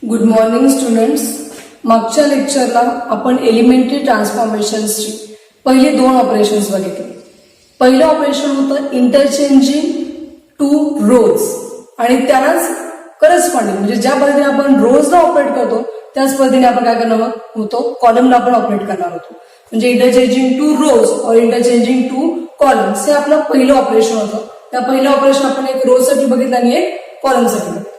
Good morning students. मागच्या लेक्चरला आपण elementary ट्रान्सफॉर्मेशन्सची पहिली दोन ऑपरेशन्स बघितली. पहिलं ऑपरेशन होतं इंटरचेंजिंग टू रोज आणि त्यालाच करस्पॉन्डिंग म्हणजे ज्या पद्धतीने आपण रोजला ऑपरेट करतो त्याच पद्धतीने आपण काय करणार होतो, कॉलमला आपण ऑपरेट करणार होतो. म्हणजे इंटरचेंजिंग टू रोज और इंटरचेंजिंग टू कॉलम्स हे आपलं पहिलं ऑपरेशन होतं. त्या पहिलं ऑपरेशन आपण एक रोज साठी बघितलं आणि एक कॉलमसाठी बघितलं.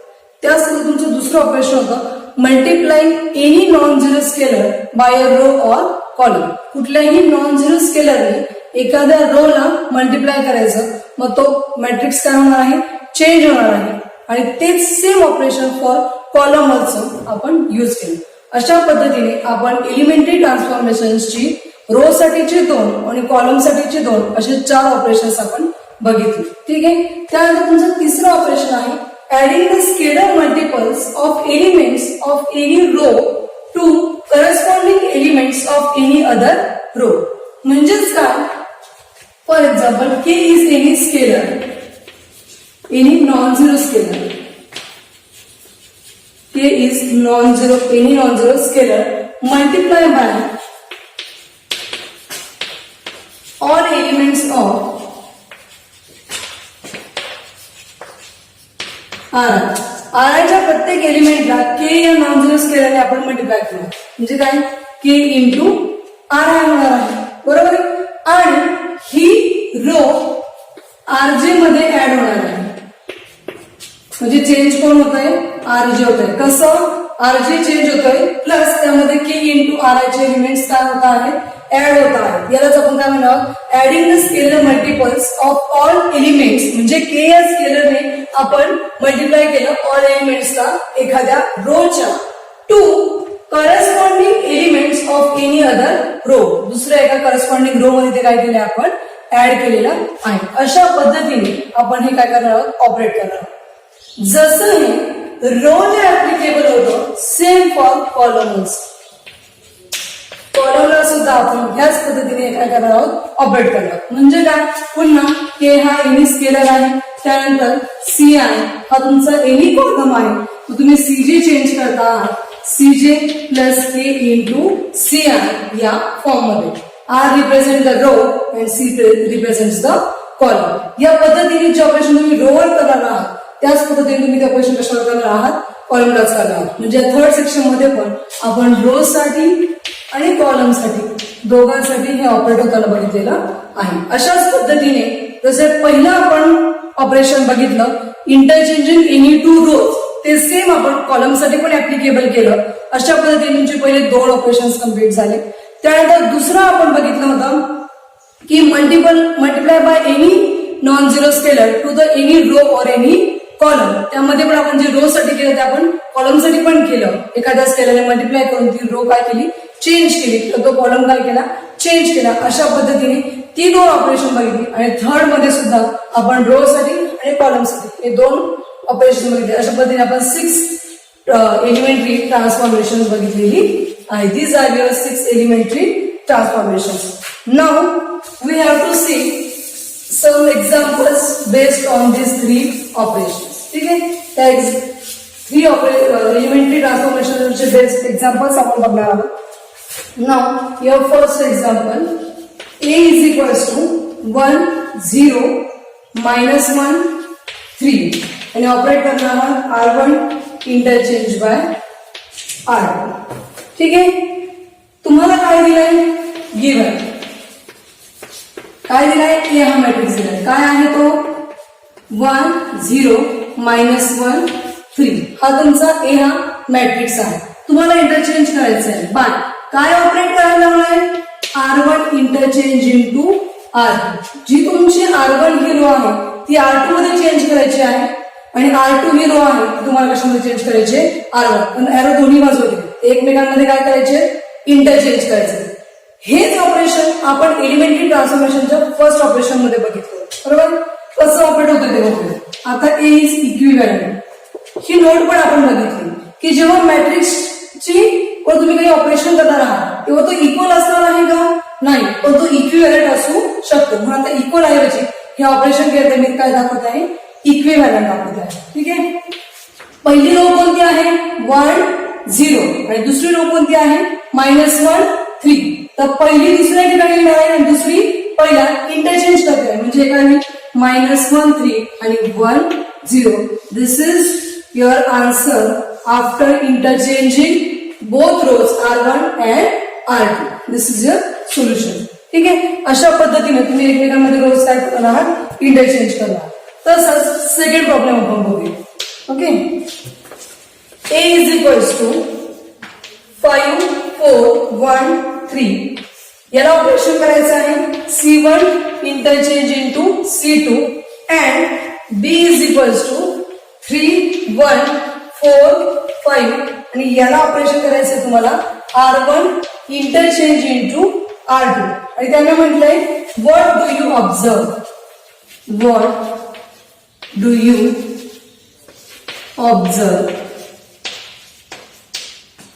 त्याचबरोबर तुमचं दुसरं ऑपरेशन होतं multiplying any non zero scalar by a row or column. कुठल्याही नॉन झिरो स्केलरने एखाद्या रोला मल्टिप्लाय करायचं, मग तो मॅट्रिक्स काय होणार आहे, चेंज होणार आहे. आणि तेच same operation for column also आपण यूज केलं. अशा पद्धतीने आपण एलिमेंटरी ट्रान्सफॉर्मेशन्सची रो साठीचे दोन आणि कॉलम साठीचे दोन असे 4 ऑपरेशन्स आपण बघितले. ठीक आहे. त्यानंतर तुमचं तिसरं ऑपरेशन आहे adding the scalar multiples of elements of any row to corresponding elements of any other row. म्हणजेच काय, for example k is any scalar, any non-zero scalar. k is non-zero, any non-zero scalar multiply by all elements of च्या प्रत्येक एलिमेंटला के या non zero स्केलरने आपण multiply करू. म्हणजे काय, के into R I होणार आहे, बरोबर. आणि ही रो आरजे मध्ये ऍड होणार आहे. म्हणजे चेंज कोण होत आहे, आरजे होत आहे. कसं, आरजे चेंज होत आहे प्लस त्यामध्ये के इंटू आर आय चे एलिमेंट्स काय होत आहेत, ऍड होत आहे. यालाच आपण काय म्हणणार, adding the scalar multiples of all elements. म्हणजे के या स्केलरने आपण मल्टिप्लाय केलं ऑल एलिमेंट्सला एखाद्या रोच्या to corresponding elements of any other row. दुसऱ्या एका करस्पॉन्डिंग रो मध्ये ते काय केलं, आपण ऍड केलेलं आहे. अशा पद्धतीने आपण हे काय करणार आहोत, ऑपरेट करणार आहोत. जसं हे रोला ऍप्लिकेबल होतं सेम फॉर कॉलम्स. कॉलमला सुद्धा आपण ह्याच पद्धतीने काय करणार आहोत, ऑपरेट करणार. म्हणजे काय, पुन्हा के हा एनी स्केलर आहे, त्यानंतर सी आय हा तुमचा एनी कॉलम आहे. मग तुम्ही सीजे चेंज करता आहात, CJ plus K into C I या फॉर्म मध्ये. R represent the row and C represents the column. या पद्धतीने जे ऑपरेशन तुम्ही रोवर करणार आहात त्याच पद्धतीने तुम्ही ते ऑपरेशन कशावर करणार आहात, कॉलमलाच करणार आहात. म्हणजे थर्ड सेक्शन मध्ये पण आपण रो साठी आणि कॉलम साठी दोघांसाठी हे ऑपरेट होताना बघितलेलं आहे. अशाच पद्धतीने जसे पहिलं आपण ऑपरेशन बघितलं इंटरचेंजिंग एनी टू रोज, ते सेम आपण कॉलम साठी पण ऍप्लिकेबल केलं. अशा पद्धतीने तुमचे पहिले 2 ऑपरेशन कम्प्लीट झाले. त्यानंतर दुसरं आपण बघितलं होतं की multiply by any non zero scalar to the any row or any column. त्यामध्ये पण आपण जे रो साठी केलं ते आपण कॉलम साठी पण केलं. एखाद्या स्केलरने मल्टिप्लाय करून ती रो काय केली, चेंज केली, तर तो कॉलम काय केला, चेंज केला. अशा पद्धतीने ती 2 ऑपरेशन बघितली. आणि थर्ड मध्ये सुद्धा आपण रो साठी आणि कॉलम साठी हे 2 ऑपरेशन बघितले. अशा पद्धतीने आपण 6 एलिमेंटरी ट्रान्सफॉर्मेशन बघितलेली आहे. These are your 6 elementary transformations. Now we have to see some examples based on these 3 operations. ठीक है, त्या 3 elementary transformation चे बेस्ट एक्झाम्पल्स आपण बघणार आहोत. Now your first example, a is equals to 1 0 -1 3 आणि ऑपरेट करणार आहोत r1 इंटरचेंज बाय r2. ठीक आहे. तुम्हाला काय दिलंय, गिव्हन काय दिलाय, ए हा मॅट्रिक्स दिलाय. काय आहे तो, 1 0 -1 3 हा तुमचा ए हा मॅट्रिक्स आहे. तुम्हाला इंटरचेंज करायचं आहे बाय काय ऑपरेट करायला लावलाय, r1 इंटरचेंज इंटू r2. जी तुमची r1 ही रो आहे ती r2 मध्ये चेंज करायची आहे आणि r2 ही रो आहे तुम्हाला कशामध्ये चेंज करायचे, r1. पण एरो दोन्ही बाजूला एकमेकांमध्ये काय करायचे, इंटरचेंज करायचे. हेच ऑपरेशन आपण एलिमेंटरी ट्रान्सफॉर्मेशनच्या फर्स्ट ऑपरेशन मध्ये बघितलं, बरोबर. कसं ऑपरेट होतं ते बघूया. आता ए इज इक्विव्हॅलंट ही नोट पण आपण बघितली की जेव्हा मॅट्रिक्सची तुम्ही काही ऑपरेशन करणार आहात तेव्हा तो इक्वल असणार आहे का, नाही, पण तो इक्विव्हॅलंट असू शकतो. म्हणून आता इक्वल ऐवजी हे ऑपरेशन केलं मी काय दाखवत आहे, इक्विव्हॅलंट दाखवत आहे. ठीक आहे. पहिली रो कोणती आहे 1 0 आणि दुसरी रो कोणती आहे -1 3. तर पहिली दुसऱ्या ठिकाणी येणार आहे आणि दुसरी पहिला इंटरचेंज करते आहे म्हणजे एका -1 3 आणि 1 0. This is your answer after interchanging both rows R1 and R2. This is your solution. ठीक आहे, अशा पद्धतीने तुम्ही एकमेकांमध्ये रोज काय करणार आहात इंटरचेंज करणार. तसंच सेकंड प्रॉब्लेम आपण बघूया. Okay, A is equals to 5 4 1 3. याला ऑपरेशन करायचं आहे C1 interchange into C2 and B is equals to 3 1 4 5 आणि याला ऑपरेशन करायचं तुम्हाला R1 इंटरचेंज इंटू R2 आणि त्यांना म्हटलंय what do you observe, what do you observe.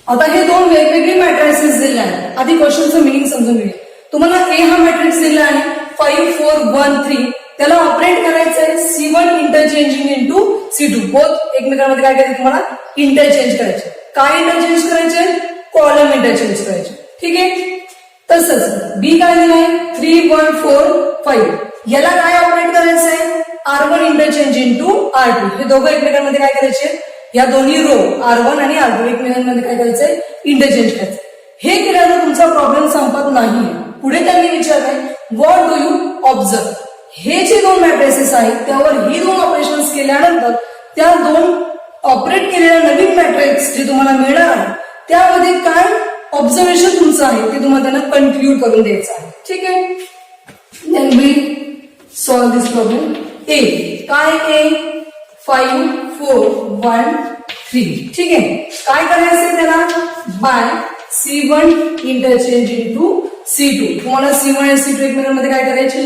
आता हे दोन वेगवेगळे मॅट्रिसेस दिले आहेत. आधी क्वेश्चनचं मिनिंग समजून घेऊया. तुम्हाला ए हा मॅट्रिक्स दिला आहे 5 4 1 3. त्याला ऑपरेट करायचं आहे C1 interchanging into C2. Both एकमेकांमध्ये काय करायचं तुम्हाला इंटरचेंज करायचे. काय इंटरचेंज करायचे, कॉलम इंटरचेंज करायचे. ठीक आहे, तसंच बी काय दिलं आहे 3 1 4 5. याला काय ऑपरेट करायचं आहे R1 इंटरचेंज इंटू R2. हे दोघं एकमेकांमध्ये काय करायचे, या दोन्ही रो R1 आणि R2 एकमेकांमध्ये काय करायचंय इंटरचेंज करायचं. हे केल्यानं तुमचा प्रॉब्लेम संपत नाही. पुढे त्यांनी विचारलंय व्हॉट डू यू ऑब्झर्व. हे जे दोन मॅट्रिसेस आहेत त्यावर ही दोन ऑपरेशन केल्यानंतर त्या दोन ऑपरेट केलेल्या नवीन मॅट्रिक्स जे तुम्हाला मिळणार आहे त्यामध्ये काय ऑब्झर्वेशन तुमचं आहे ते तुम्हाला त्यांना कन्क्लूड करून द्यायचं आहे. ठीक आहे, then we solve this problem. ए काय, ए 5 4 1 3. ठीक आहे, काय करायचंय त्याला bye C1 interchange into C2. तुम्हाला C1 आणि C2 एकमेकांमध्ये काय करायचे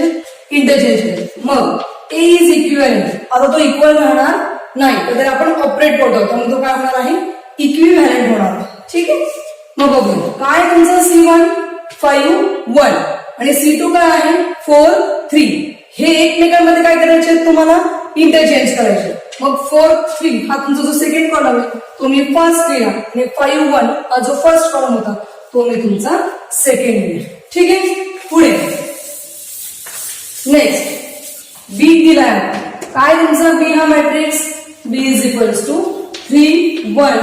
इंटरचेंज करायचे. मग A इज इक्विव्हॅलेंट. आता तो इक्वल राहणार नाही तर आपण ऑपरेट करतो त्यामुळे तो काय होणार आहे इक्विव्हॅलेंट होणार. ठीक आहे, मग बघूया काय तुमचं C1 5 1 आणि C2 काय आहे 4 3. हे एकमेकांमध्ये काय करायचे तुम्हाला इंटरचेंज करायचे. मग 4 3 हा तुमचा जो सेकंड कॉलम आहे तो मी फर्स्ट लिहिला आणि 5 1 हा जो फर्स्ट कॉलम होता तो मी तुमचा सेकंड लिहिला. ठीक आहे, पुढे नेक्स्ट बी दिला आहे. काय तुमचा बी हा matrix B is equals to 3 1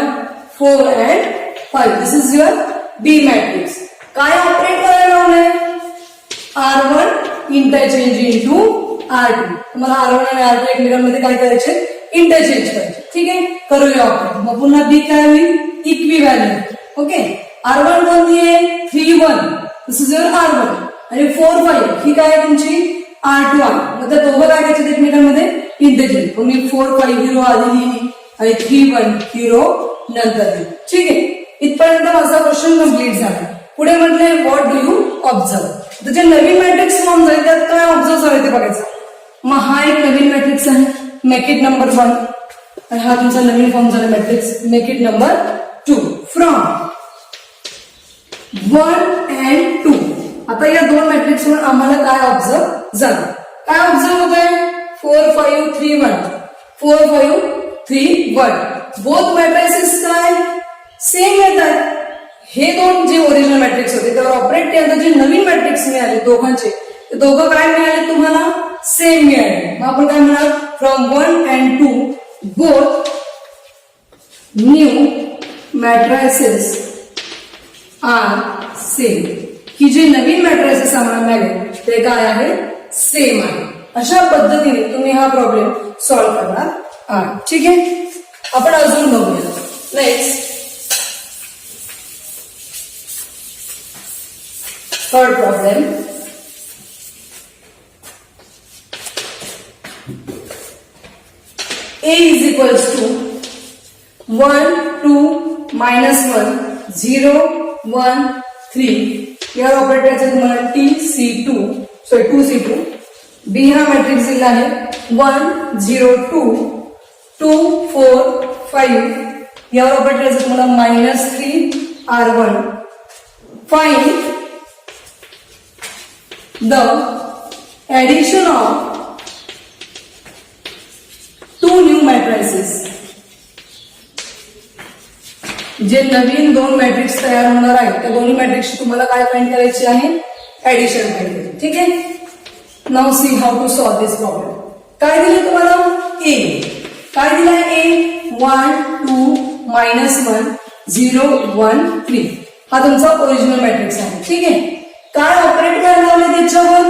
4 and 5. This is your B matrix. काय ऑपरेट करायला लावलंय R1 इंटरचेंज इंटू R2. तुम्हाला R1 आणि R2 एकमेकांमध्ये काय करायचे इंटरचेंज करायचे. ठीक आहे, करूया आपण. मग पुन्हा बी काय होईल इक्विव्हॅलेंट. ओके, R1 कोणती आहे 3 1. दिस इज युअर R1 आणि 4 5 ही काय आहे तुमची R2 आहे. मग त्या दोघं काय करायचे एकमेकांमध्ये इंटरचेंज. मग मी 4 5 ही रो आधी लिहिली आणि 3 1 ही रो नंतर लिहिली. ठीक आहे, इथपर्यंत माझा क्वेश्चन कम्प्लीट झाला. पुढे म्हटलंय व्हॉट डू यू ऑब्झर्व. तर जे नवीन मॅट्रिक्स फॉर्म झाले त्यात काय ऑब्झर्व झाले ते बघायचं. मग हा एक नवीन मॅट्रिक्स आहे मेक इट नंबर 1 आणि हा तुमचा नवीन फॉर्म झाला matrix make it number 2 from 1 and 2. आता या दोन मॅट्रिक्स वर आम्हाला काय ऑब्झर्व झालं, काय ऑब्झर्व होत आहे 4 5 3 1 4 5 3 1. बोथ मॅट्रिसेस काय सेम येतात. हे दोन जे ओरिजिनल मॅट्रिक्स होते त्यावर ऑपरेट केल्यानंतर जे नवीन मॅट्रिक्स मिळाले दोघांचे ते दोघं काय मिळाले तुम्हाला सेम मिळाले. मग आपण काय म्हणाल from 1 and 2 both new matrices are same. की जे नवीन मॅट्रिसेस आम्हाला मिळाले ते काय आहे सेम आहे. अशा पद्धतीने तुम्ही हा प्रॉब्लेम सॉल्व्ह करणार आहात. ठीक आहे, आपण अजून बघूया. Next third problem. A is equals to 1 2 -1 0 1 3. यावर ऑपरेट करायचं तुम्हाला टू सी टू. बी हा मॅट्रिक्स दिला आहे 1 0 2 2 4 5. यावर ऑपरेट करायचं तुम्हाला -3 R1. Find the addition of two new matrices. जे नवीन दोन मॅट्रिक्स तयार होणार आहेत त्या दोन्ही मॅट्रिक्सची तुम्हाला काय फाइंड करायची आहे, ऍडिशन फाइंड करायची. ठीक आहे. Now see how to solve this problem. काय दिले तुम्हाला, ए. काय दिलाय ए, 1 2 -1 0 1 3. हा तुमचा ओरिजिनल मॅट्रिक्स आहे. ठीक आहे. काय ऑपरेट करायला लावले त्याच्यावर,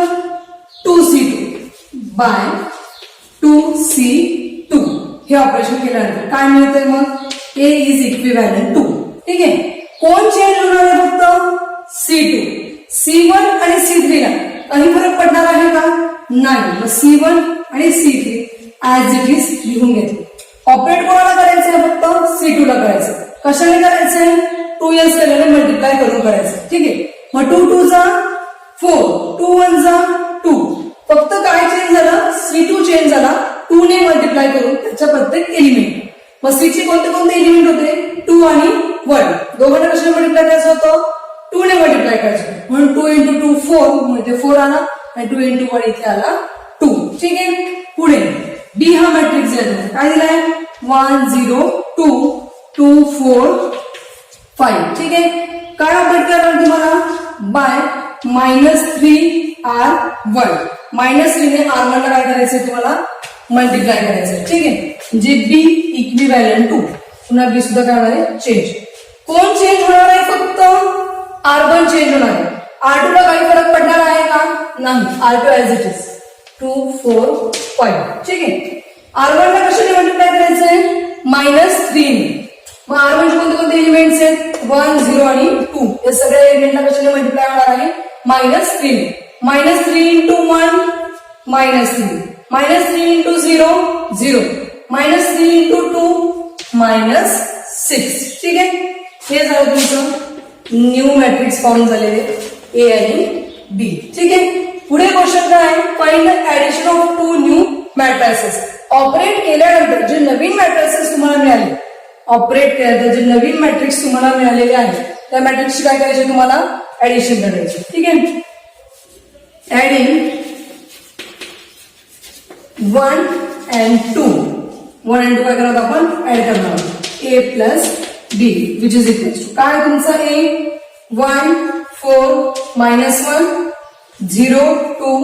2C2 बाय 2C2 हे ऑपरेशन केल्यानंतर काय मिळतंय मग, A इज इक्विव्हॅलंट टू. ठीक आहे. कोण चेंज होणार आहे, फक्त C2. C1 आणि C3 ला काही फरक पडणार आहे का, नाही. मग C1 आणि C3 ऍज इट इज लिहून घेतले. ऑपरेट कोणाला करायचंय, फक्त C2 ला करायचं. कशाने करायचंय, 2s केल्याने मल्टिप्लाय करून करायचं. ठीक आहे. मग 2 2 जा 4, 2 1 जा 2. फक्त काय चेंज झालं, C2 चेंज झाला 2 ने मल्टिप्लाय करून त्याच्या प्रत्येक एलिमेंट. मग C चे कोणते कोणते एलिमेंट होते, 2 आणि 1. दोघांना कशाने मल्टिप्लाय करायचं होतं, 2 ने मल्टिप्लाय करायचं. म्हणून 2 × 2 4 म्हणजे 4 आला आणि 2 × 1 इथे आला 2. ठीक आहे. पुढे बी हा मॅट्रिक्स दिला, काय दिलाय, 1 0 2 2 4 5. ठीक आहे. काय ऑपरेट करणार तुम्हाला, बाय -3R1. -3 ने R1 ला काय करायचंय तुम्हाला, मल्टिप्लाय करायचंय. ठीक आहे. म्हणजे बी इक्विव्हॅलंट टू. पुन्हा बी सुद्धा काय होणार आहे, चेंज. कोण चेंज होणार आहे, फक्त R1 चेंज होणार आहे. R2 ला काही फरक पडणार आहे का, नाही. R2 as it is 2 4 5. ठीक आहे. R1 ला कशाने मल्टिप्लाय करायचंय, -3 ने. मग R1 चे कोणते कोणते एलिमेंट्स आहेत, 1 0 आणि 2. या सगळ्या एलिमेंटला कशाने मल्टिप्लाय होणार आहे, -3 ने. -3 × 1 -3 -3 × 0 0 -3 × 2 -6. ठीक आहे. हे झालं तुमचं न्यू मॅट्रिक्स फॉर्म झालेले ए आणि बी. ठीक आहे. पुढे क्वेश्चन काय आहे, find the addition of 2 new matrices. Operate केल्यानंतर जे नवीन मॅट्रिसेस तुम्हाला मिळाले, ऑपरेट केल्यानंतर जे नवीन मॅट्रिक्स तुम्हाला मिळालेले आहे त्या मॅट्रिक्सची काय करायची, तुम्हाला ऍडिशन करायची. ठीक आहे. Adding 1 and 2. 1 and 2 काय करणार आपण, ऍड करणार आहोत. A plus B which is equal to काय तुमचा A, 1 4 -1 0 2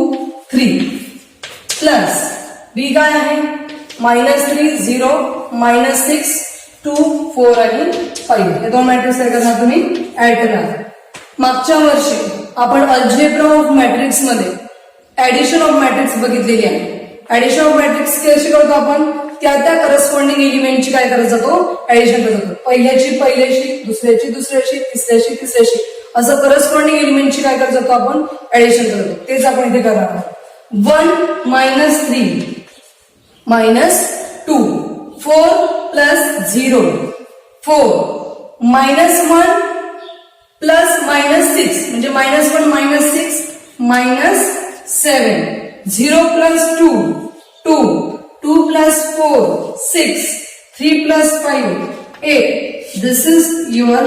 3 प्लस B काय आहे, -3 0 -6 2 4 आणि 5. हे दोन मॅट्रिक्स काय करणार तुम्ही, ऍड करणार. मागच्या वर्षी आपण अल्जेब्रा ऑफ मॅट्रिक्स मध्ये ऍडिशन ऑफ मॅट्रिक्स बघितलेली आहे. ऍडिशन ऑफ मॅट्रिक्स कशी करतो आपण, त्या करस्पॉन्डिंग एलिमेंटची काय करत जातो, ऍडिशन करत जातो. पहिल्याची पहिल्याशी, दुसऱ्याची दुसऱ्याशी, तिसऱ्याशी तिसऱ्याशी, असं करस्पॉन्डिंग एलिमेंटची काय करत जातो आपण, ऍडिशन करतो. तेच आपण इथे करणार आहोत. 1 -3 -2 4 + 0 4 -1 + -6 म्हणजे -1 -6 -7 0 + 2 2 2 + 4 6 3 + 5 8. This is your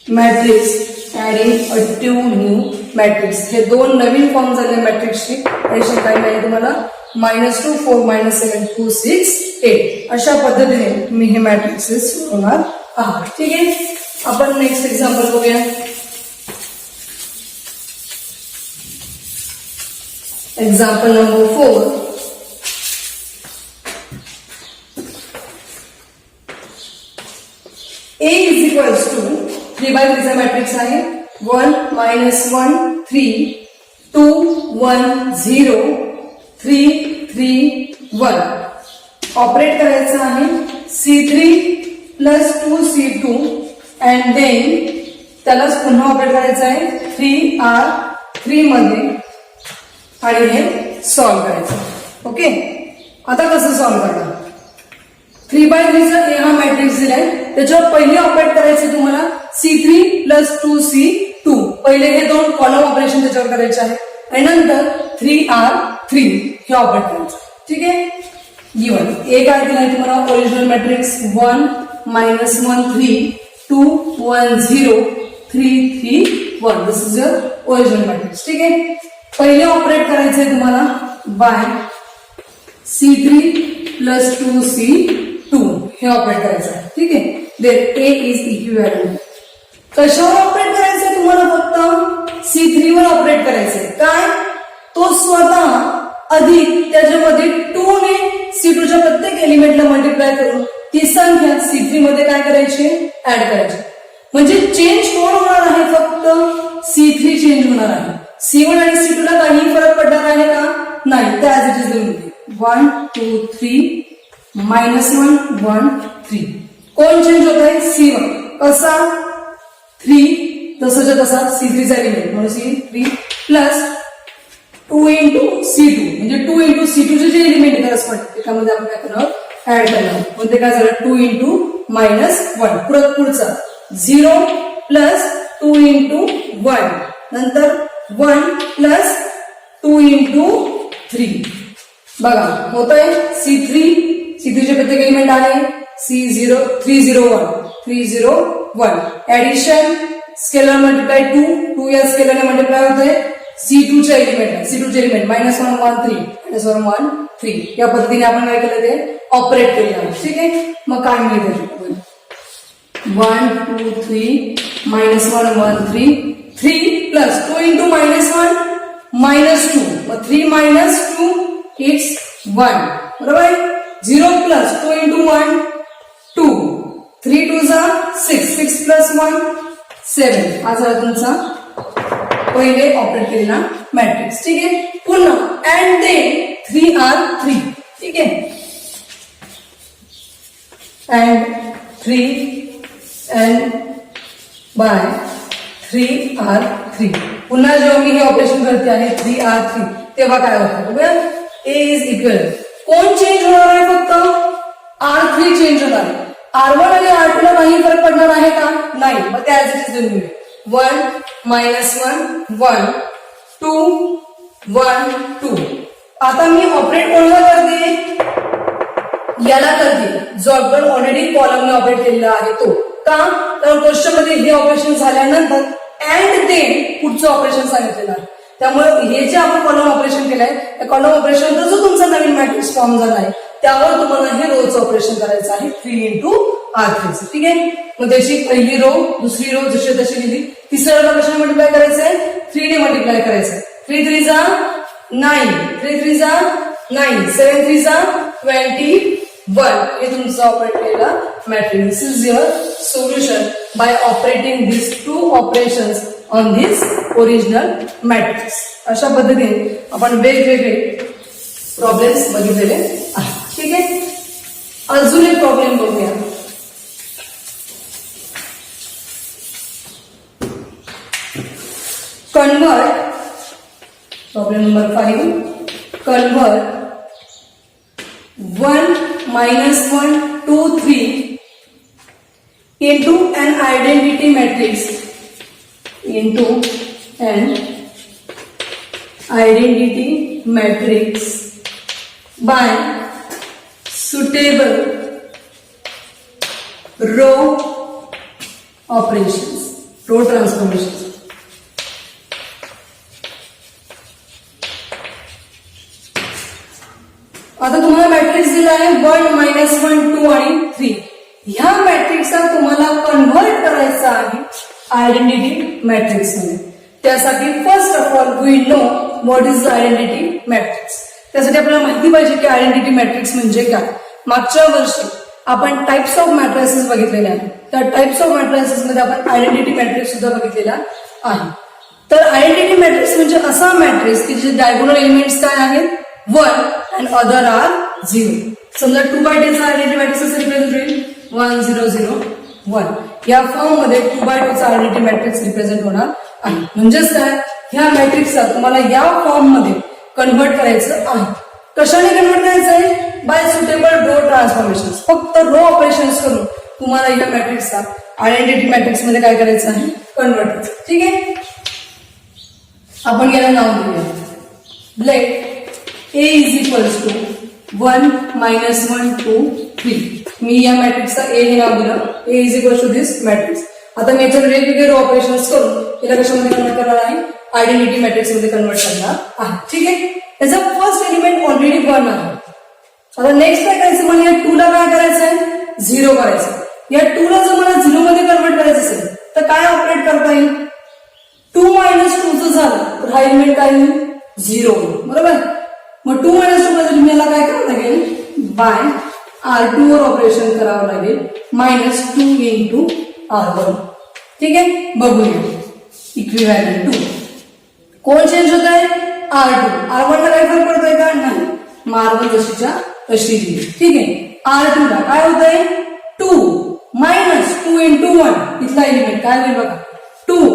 matrix adding a 2 new matrix. हे दोन नवीन फॉर्म झाले मॅट्रिक्सची ऍडिशन काय मिळेल तुम्हाला, -2 4 -7 2 6 8. अशा पद्धतीने तुम्ही हे मॅट्रिक्सेस होणार आहात. ठीक आहे. आपण नेक्स्ट एक्झाम्पल बघूया. Example number 4. A is equals to 3/3 चा मॅट्रिक्स आहे. 1 -1 3 2 1 0 3 3 1. ऑपरेट करायचं आहे C3 + 2C2 अँड देन त्यालाच पुन्हा ऑपरेट करायचं आहे 3R3 मध्ये आणि हे सॉल्व्ह करायचं. ओके. आता कसं सॉल्व्ह करणार, 3/3 चा A हा मॅट्रिक्स दिलाय, त्याच्यावर पहिले ऑपरेट करायचे तुम्हाला C3 + 2C2. पहिले हे दोन कॉलम ऑपरेशन त्याच्यावर करायचे आहे आणि नंतर 3R3 हे ऑपरेट करायचं. ठीक आहे. गिवन A काय दिलाय तुम्हाला, original matrix 1 -1 3 2 1 0 3 3 1. This is your original matrix. ठीक आहे. पहिले ऑपरेट करायचंय तुम्हाला बाय C3 + 2C2 2 हे ऑपरेट करायचं आहे. ठीक आहे. Then A is equivalent. कशावर ऑपरेट करायचंय तुम्हाला? फक्त C3 वर ऑपरेट करायचंय. काय? तो स्वतः अधिक त्याच्यामध्ये 2 ने C2च्या प्रत्येक एलिमेंटला मल्टिप्लाय करून ती संख्या C3 मध्ये काय करायची? ऍड करायची. म्हणजे चेंज कोण होणार आहे? फक्त C3 चेंज होणार आहे. C1 आणि C2 ला काही फरक पडणार आहे का? नाही. तर ऍज इट इज लिहून घे. 1 2 3 -1 1 3. कोण चेंज होत आहे? C1. कसा? 3 तसंच्या तसा C3 चा एलिमेंट म्हणून C3 प्लस 2 इंटू C2 म्हणजे 2 इंटू C2 चे जे एलिमेंट करस्पॉन्ड त्यामध्ये आपण काय करणार? ऍड करणार. मग ते काय झालं? 2 इंटू -1. परत पुढचा 0 प्लस 2 इंटू 1 नंतर 1 प्लस 2 इंटू 3. बघा होतंय C3 चे प्रत्येक एलिमेंट आहे C0 301 301. ऍडिशन स्केलर मल्टिप्लाय 2 या स्केलरने मल्टिप्लाय होतंय C2 चे एलिमेंट -1 1 3 -1 1 3. या पद्धतीने आपण काय केलं? ते ऑपरेट केले आहे. ठीक आहे. मग काय मिळेल? 1 2 3 -1 1 3 3 प्लस 2 इंटू -1 -2 मग 3 -2 इट्स 1. बरोबर. 0 प्लस 2 इंटू 1 2 3 2 6 6 प्लस 1 7. हा झाला तुमचा पहिले ऑपरेट केलेला मॅट्रिक्स. ठीक आहे. पुन्हा अँड देन 3R3. ठीक आहे. And 3 and by 3R3. पुन्हा जेव्हा मी हे ऑपरेशन करते आहे 3R3 तेव्हा काय होतं? बघूया. ए इज इक्वल. कोण चेंज होणार आहे? फक्त R3 चेंज होणार आहे. R1 आणि R2 ला काही फरक पडणार आहे का? नाही. मग ते ऍज इट इज लिहून घेऊया. 1 -1 1 2 1 2. आता मी ऑपरेट कोणाला करते? याला करते जो आपण ऑलरेडी कॉलमने ऑपरेट केलेला आहे तो. का? कारण क्वेश्चन मध्ये हे ऑपरेशन झाल्यानंतर अँड देन पुढचं ऑपरेशन सांगितलेलं आहे. त्यामुळे हे जे आपण कॉलम ऑपरेशन केलंय त्या कॉलम ऑपरेशनचा जो तुमचा नवीन मॅट्रिक्स फॉर्म झाला आहे त्यावर तुम्हाला हे रोचं ऑपरेशन करायचं आहे 3 इंटू R3. ठीक आहे. मग त्याची पहिली रो दुसरी रो जशी तशी लिहिली. तिसऱ्या रोला कशाने मल्टिप्लाय करायचंय? 3 ने मल्टिप्लाय करायचंय. 3 3 जा 9 3 3 जा 9 7 3 जा 21. हे तुमचं ऑपरेट केलेला matrix. This is your solution bye operating this 2 operations on this original matrix. अशा पद्धतीने आपण वेगवेगळे प्रॉब्लेम्स बघितलेले आहेत. ठीक आहे. अजून एक प्रॉब्लेम बघूया. Convert problem number 5. Convert 1 -1 2 3 into an identity matrix by suitable row operations, row transformations. आता तुम्हाला मॅट्रिक्स दिला आहे 1 -1 2 आणि 3. ह्या मॅट्रिक्सला तुम्हाला कन्व्हर्ट करायचं आहे आयडेंटिटी मॅट्रिक्स मध्ये. त्यासाठी first of all we know what is identity matrix. त्यासाठी आपल्याला माहिती पाहिजे की आयडेंटिटी मॅट्रिक्स म्हणजे काय. मागच्या वर्षी आपण टाइप्स ऑफ मॅट्रिसेस बघितलेले आहेत. त्या टाइप्स ऑफ मॅट्रिसेस मध्ये आपण आयडेंटिटी मॅट्रिक्स सुद्धा बघितलेला आहे. तर आयडेंटिटी मॅट्रिक्स म्हणजे असा मॅट्रिक्स की जे डायगोनल एलिमेंट्स काय आहेत 1 and other are 0. समजा 2 by 10 चा आयडेंटिटी मॅट्रिक्स असे रिप्रेझेंट होईल 1 0 0 1. या फॉर्म मध्ये 2 by 2 चा आयडेंटिटी मॅट्रिक्स रिप्रेझेंट होणार आहे. म्हणजेच काय? ह्या मॅट्रिक्सला तुम्हाला या फॉर्म मध्ये कन्व्हर्ट करायचं आहे. कशाने कन्व्हर्ट करायचं आहे? By suitable row transformation. फक्त रो ऑपरेशन्स करून तुम्हाला या मॅट्रिक्सला आयडेंटिटी मॅट्रिक्स मध्ये काय करायचं आहे? कन्व्हर्ट करायचं. ठीक आहे. आपण याला नाव देऊया. Let A is equals to 1 -1 2 3. मी या मॅट्रिक्सचा A हे नाव दिलं. A is equals to this matrix. आता मी याच्यात वेगवेगळे रो ऑपरेशन्स करून याला कशामध्ये कन्वर्ट करणार आहे? आयडेंटिटी मॅट्रिक्स मध्ये कन्वर्ट करणार आहे. ठीक आहे. याचा फर्स्ट एलिमेंट ऑलरेडी 1 आहे. आता नेक्स्ट काय करायचं? म्हणजे 2 ला काय करायचं आहे? झिरो करायचं. या 2 ला जर मला 0 मध्ये कन्वर्ट करायचं असेल तर काय ऑपरेट करता येईल? 2 मायनस 2 जर झालं तर हा एलिमेंट काय होईल? 0 बरोबर. मग 2 मायनस 2 मध्ये तुम्हाला काय करावं लागेल? बाय R2 वर ऑपरेशन करावं लागेल -2 इंटू R1. ठीक आहे, बघूया इक्विव्हॅलंट 2 कोण चेंज होत आहे? R2. R1 ला काही फरक पडतोय का? नाही. मग R1 जशीच्या तशी दिली. ठीक आहे, R2 ला काय होत आहे? 2 मायनस 2 इंटू 1 इथला एलिमेंट काय होईल बघा? 2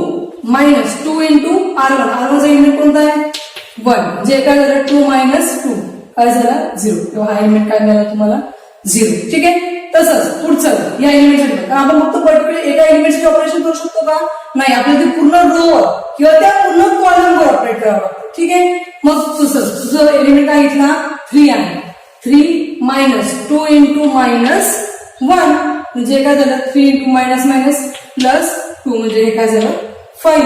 मायनस 2 इंटू R1. R1चा एलिमेंट कोणता आहे? 1. म्हणजे काय झालं? 2 मायनस 2 काय झालं? 0. तेव्हा हा एलिमेंट काय मिळाला तुम्हाला? 0. ठीक आहे, तसंच पुढचं या एलिमेंटसाठी आपण फक्त पर्टिक्युलर एका एलिमेंटचे ऑपरेशन करू शकतो का? नाही, आपल्याला ते पूर्ण रोवर किंवा त्या पूर्ण कॉलमवर ऑपरेट करावं लागतं. ठीक आहे, मग तुझं एलिमेंट काय इथला? 3 आहे. 3 मायनस 2 इंटू मायनस 1 म्हणजे काय झालं? 3 इंटू मायनस मायनस प्लस 2 म्हणजे हे काय झालं? 5.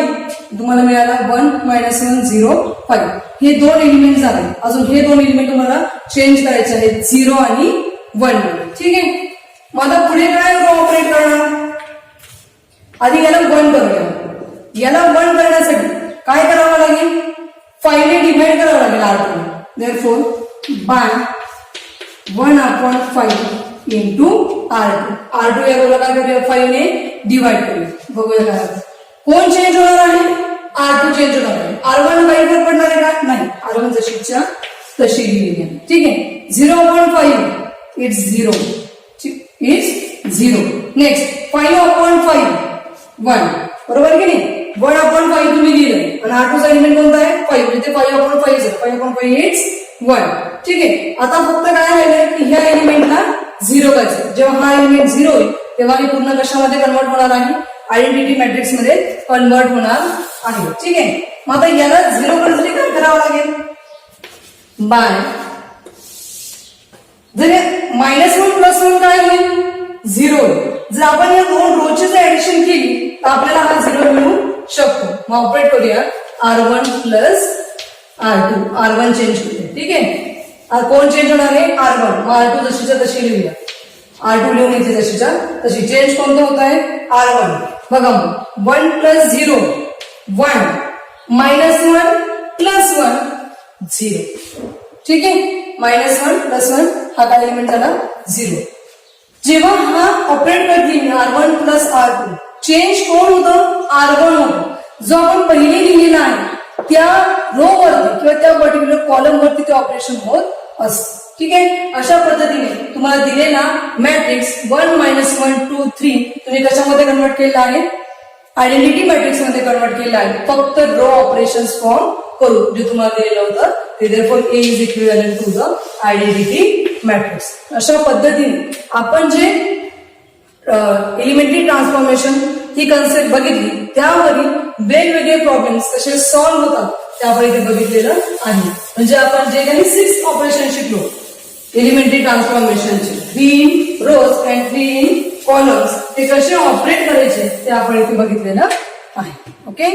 तुम्हाला मिळाला 1 मायनस 1 0 5. हे 2 एलिमेंट झाले. अजून हे 2 एलिमेंट तुम्हाला चेंज करायचे आहेत 0 आणि 1 मध्ये. ठीक आहे, मग आता पुढे काय ऑपरेट करणार? आधी याला 1 करूया. याला 1 करण्यासाठी काय करावं लागेल? 5 ने डिवाइड करावं लागेल R2. Therefore bye 1/5 into R2. R2 या रोला काय करूया? 5 ने डिवाइड करूया. बघूया काय होतं. कोण चेंज होणार आहे? R2 चेंज होणार आहे. R1 काही फरक पडणार आहे का? नाही. R1 जशीच्या तशी लिहिली आहे. ठीक आहे, 0/5 इट्स 0 इज 0. नेक्स्ट 5/5 1 बरोबर की नाही? 1/5 तुम्ही लिहिलं आणि R2 चा एलिमेंट कोणता आहे? 5. म्हणजे 5/5 झालं. 5/5 इट्स 1. ठीक आहे, आता फक्त काय राहिलंय की ह्या एलिमेंटला 0 करायचं. जेव्हा हा एलिमेंट 0 होईल तेव्हा हे पूर्ण कशामध्ये कन्वर्ट होणार आहे? आयडेंटिटी मॅट्रिक्स मध्ये कन्वर्ट होणार आहे. ठीक आहे, मग आता याला 0 करण्यासाठी काय करावं लागेल? बाय जर -1 प्लस 1 काय होईल? 0 होईल. जर आपण या 2 रोची जर ऍडिशन केली तर आपल्याला हा 0 मिळू शकतो. मग ऑपरेट करूया R1 plus R2. R1 change करूया. ठीक आहे, कोण चेंज होणार आहे? R1. मग R2 जशीच्या तशी लिहूया. R2 लिहून इथे जशीच्या तशी. चेंज कोणतं होत आहे? R1. बघा मग 1 प्लस 0 1 मायनस 1 प्लस 1 0. ठीक आहे, -1 प्लस 1 हा काय एलिमेंट झाला? 0. जेव्हा हा ऑपरेट करते R1 प्लस R2 चेंज कोण होतं? R1 होतं. जो आपण पहिले लिहिलेला आहे त्या रो वरती किंवा त्या पर्टिक्युलर कॉलम वरती ते ऑपरेशन होत असतं. ठीक आहे, अशा पद्धतीने तुम्हाला दिलेला मॅट्रिक्स 1 - 1 2 3 तुम्ही कशामध्ये कन्वर्ट केला आहे? आयडेंटिटी मॅट्रिक्स मध्ये कन्वर्ट केला आहे. फक्त रो ऑपरेशन्स फॉर्म करू जे तुम्हाला दिलेलं होतं ते. Therefore A is equivalent to the identity matrix. अशा पद्धतीने आपण जे एलिमेंटरी ट्रान्सफॉर्मेशन ही कन्सेप्ट बघितली त्यावरील वेगवेगळे प्रॉब्लेम्स कसे सॉल्व्ह होतात त्यावर इथे बघितलेलं आहे. म्हणजे आपण जे काही 6 ऑपरेशन शिकलो एलिमेंटरी ट्रान्सफॉर्मेशनचे 3 in rows and 3 in columns ते कसे ऑपरेट करायचे ते आपण इथे बघितलेलं आहे. ओके.